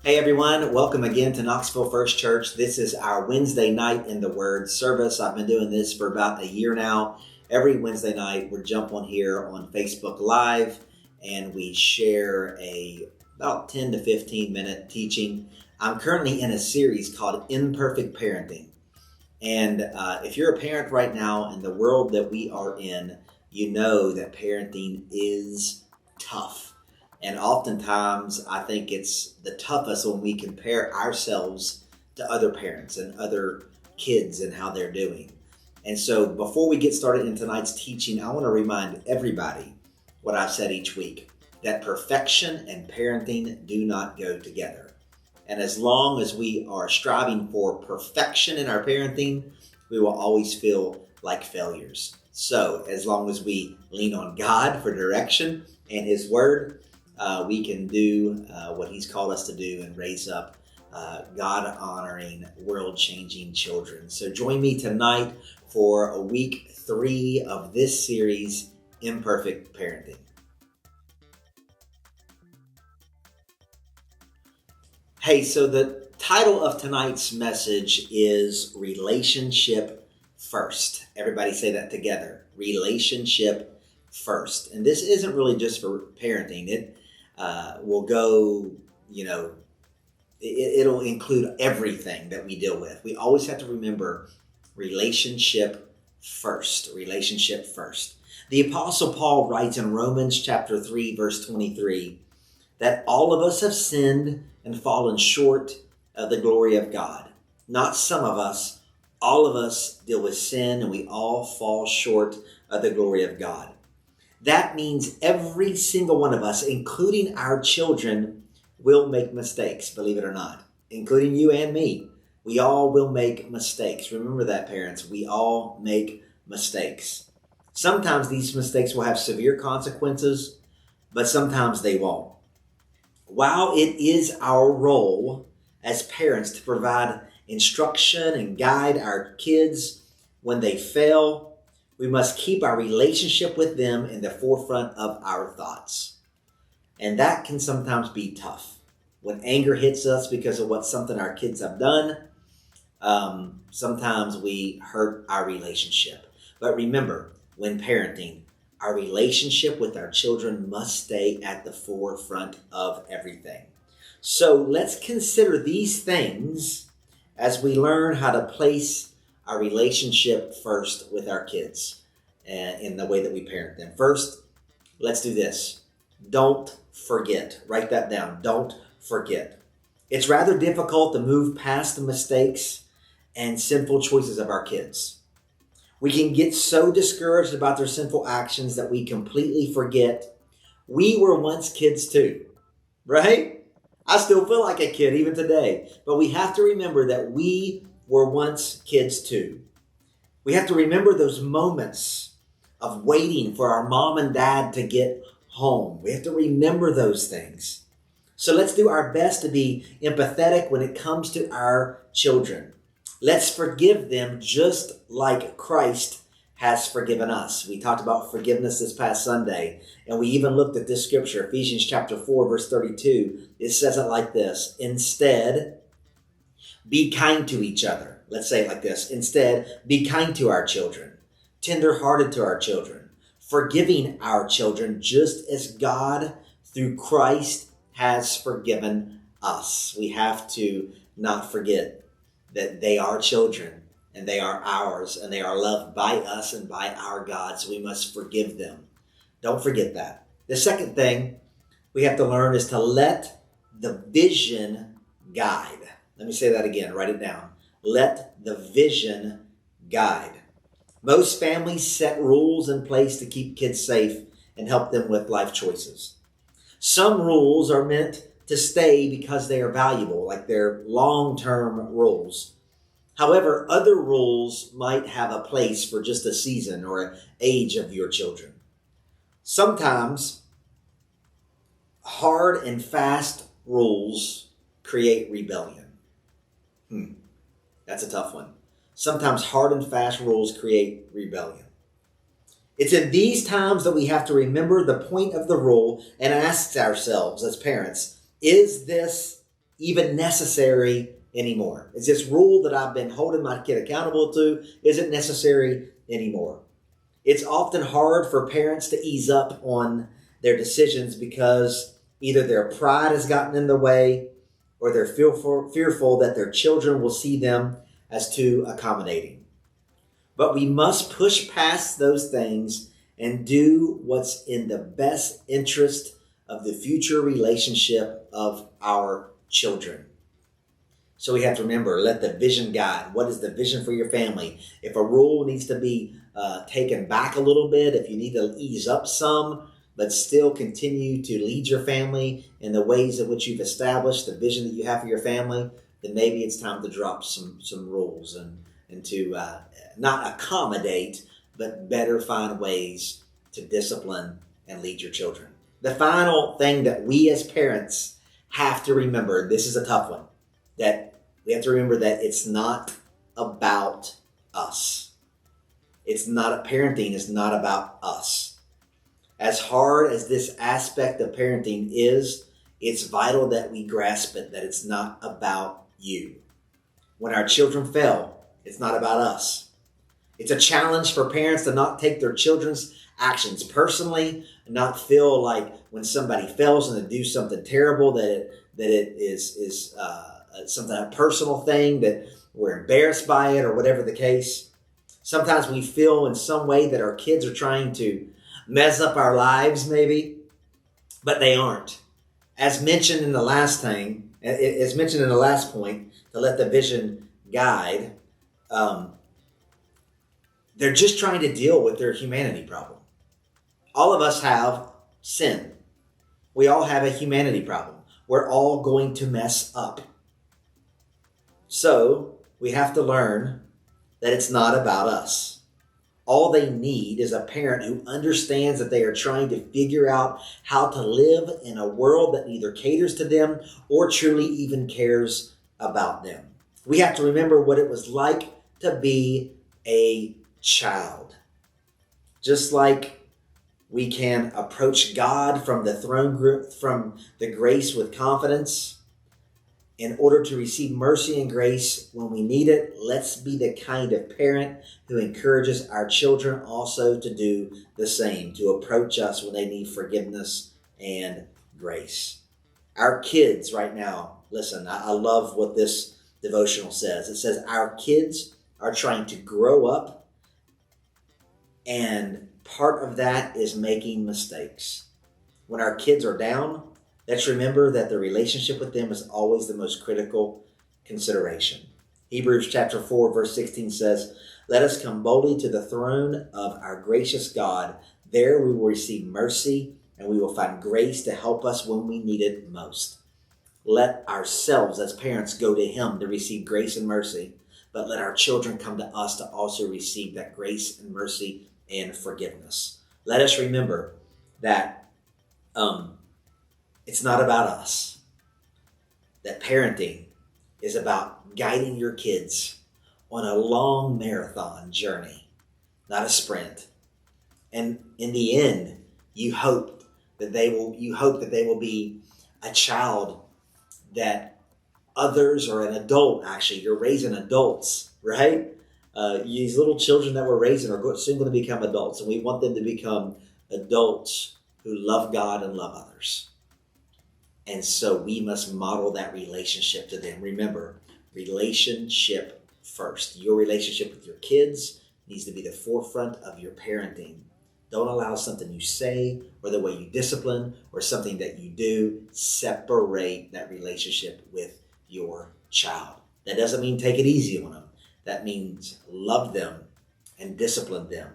Hey everyone, welcome again to Knoxville First Church. This is our Wednesday night in the Word service. I've been doing this for about a year now. Every Wednesday night we jump on here on Facebook Live and we share about 10 to 15 minute teaching. I'm currently in a series called Imperfect Parenting. And if you're a parent right now in the world that we are in, you know that parenting is tough. And oftentimes, I think it's the toughest when we compare ourselves to other parents and other kids and how they're doing. And so before we get started in tonight's teaching, I want to remind everybody what I've said each week, that perfection and parenting do not go together. And as long as we are striving for perfection in our parenting, we will always feel like failures. So as long as we lean on God for direction and His Word, we can do what He's called us to do and raise up God-honoring, world-changing children. So join me tonight for week 3 of this series, Imperfect Parenting. Hey, so the title of tonight's message is Relationship First. Everybody say that together. Relationship First. And this isn't really just for parenting. It will go, it'll include everything that we deal with. We always have to remember relationship first. Relationship first. The Apostle Paul writes in Romans chapter 3, verse 23, that all of us have sinned and fallen short of the glory of God. Not some of us, all of us deal with sin and we all fall short of the glory of God. That means every single one of us, including our children, will make mistakes, believe it or not, including you and me. We all will make mistakes. Remember that, parents. We all make mistakes. Sometimes these mistakes will have severe consequences, but sometimes they won't. While it is our role as parents to provide instruction and guide our kids when they fail, we must keep our relationship with them in the forefront of our thoughts. And that can sometimes be tough. When anger hits us because of something our kids have done, sometimes we hurt our relationship. But remember, when parenting, our relationship with our children must stay at the forefront of everything. So let's consider these things as we learn how to place our relationship first with our kids and in the way that we parent them. First, let's do this. Don't forget. Write that down. Don't forget. It's rather difficult to move past the mistakes and sinful choices of our kids. We can get so discouraged about their sinful actions that we completely forget we were once kids too, right? I still feel like a kid even today, but we have to remember that we were once kids too. We have to remember those moments of waiting for our mom and dad to get home. We have to remember those things. So let's do our best to be empathetic when it comes to our children. Let's forgive them just like Christ has forgiven us. We talked about forgiveness this past Sunday, and we even looked at this scripture, Ephesians chapter 4, verse 32. It says it like this: instead, be kind to each other. Let's say it like this. Instead, be kind to our children, tender-hearted to our children, forgiving our children just as God, through Christ, has forgiven us. We have to not forget that they are children and they are ours and they are loved by us and by our God, so we must forgive them. Don't forget that. The second thing we have to learn is to let the vision guide. Let me say that again. Write it down. Let the vision guide. Most families set rules in place to keep kids safe and help them with life choices. Some rules are meant to stay because they are valuable, like they're long-term rules. However, other rules might have a place for just a season or an age of your children. Sometimes hard and fast rules create rebellion. That's a tough one. Sometimes hard and fast rules create rebellion. It's in these times that we have to remember the point of the rule and ask ourselves as parents, is this even necessary anymore? Is this rule that I've been holding my kid accountable to, is it necessary anymore? It's often hard for parents to ease up on their decisions because either their pride has gotten in the way or they're fearful that their children will see them as too accommodating. But we must push past those things and do what's in the best interest of the future relationship of our children. So we have to remember, let the vision guide. What is the vision for your family? If a rule needs to be taken back a little bit, if you need to ease up some, but still continue to lead your family in the ways in which you've established the vision that you have for your family, then maybe it's time to drop some rules and to not accommodate, but better find ways to discipline and lead your children. The final thing that we as parents have to remember, this is a tough one, that we have to remember that it's not about us. Parenting is not about us. As hard as this aspect of parenting is, it's vital that we grasp it, that it's not about you. When our children fail, it's not about us. It's a challenge for parents to not take their children's actions personally, and not feel like when somebody fails and they do something terrible that it is something, a personal thing, that we're embarrassed by it or whatever the case. Sometimes we feel in some way that our kids are trying to mess up our lives maybe, but they aren't. As mentioned in the last point, to let the vision guide, they're just trying to deal with their humanity problem. All of us have sin. We all have a humanity problem. We're all going to mess up. So we have to learn that it's not about us. All they need is a parent who understands that they are trying to figure out how to live in a world that neither caters to them or truly even cares about them. We have to remember what it was like to be a child. Just like we can approach God from the throne group, from the grace with confidence, in order to receive mercy and grace when we need it, let's be the kind of parent who encourages our children also to do the same, to approach us when they need forgiveness and grace. Our kids right now, listen, I love what this devotional says. It says our kids are trying to grow up, and part of that is making mistakes. When our kids are down, let's remember that the relationship with them is always the most critical consideration. Hebrews chapter 4, verse 16 says, "Let us come boldly to the throne of our gracious God. There we will receive mercy and we will find grace to help us when we need it most." Let ourselves as parents go to Him to receive grace and mercy, but let our children come to us to also receive that grace and mercy and forgiveness. Let us remember that it's not about us. That parenting is about guiding your kids on a long marathon journey, not a sprint. And in the end, you hope that they will be a child that others, or an adult, actually, you're raising adults, right? These little children that we're raising are soon going to become adults, and we want them to become adults who love God and love others. And so we must model that relationship to them. Remember, relationship first. Your relationship with your kids needs to be the forefront of your parenting. Don't allow something you say or the way you discipline or something that you do separate that relationship with your child. That doesn't mean take it easy on them. That means love them and discipline them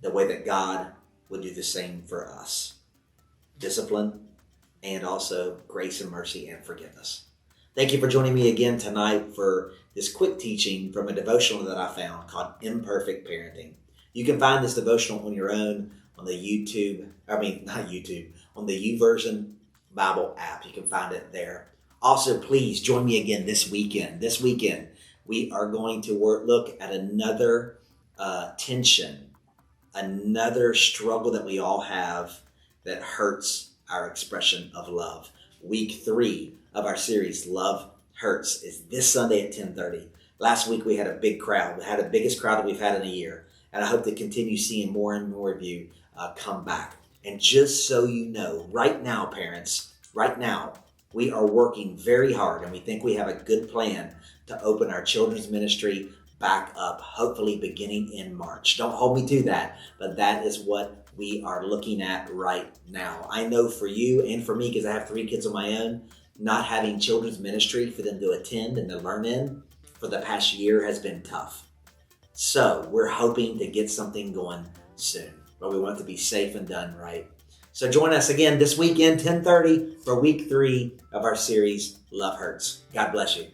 the way that God will do the same for us. Discipline and also grace and mercy and forgiveness. Thank you for joining me again tonight for this quick teaching from a devotional that I found called Imperfect Parenting. You can find this devotional on your own on the on the YouVersion Bible app. You can find it there. Also, please join me again this weekend. This weekend, we are going to look at another tension, another struggle that we all have that hurts our expression of love. Week 3 of our series, Love Hurts, is this Sunday at 10:30. Last week we had a big crowd. We had the biggest crowd that we've had in a year. And I hope to continue seeing more and more of you come back. And just so you know, right now, parents, right now, we are working very hard and we think we have a good plan to open our children's ministry back up, hopefully beginning in March. Don't hold me to that, but that is what we are looking at right now. I know for you and for me, because I have 3 kids of my own, not having children's ministry for them to attend and to learn in for the past year has been tough. So we're hoping to get something going soon, but we want it to be safe and done right. So join us again this weekend, 10:30, for week 3 of our series, Love Hurts. God bless you.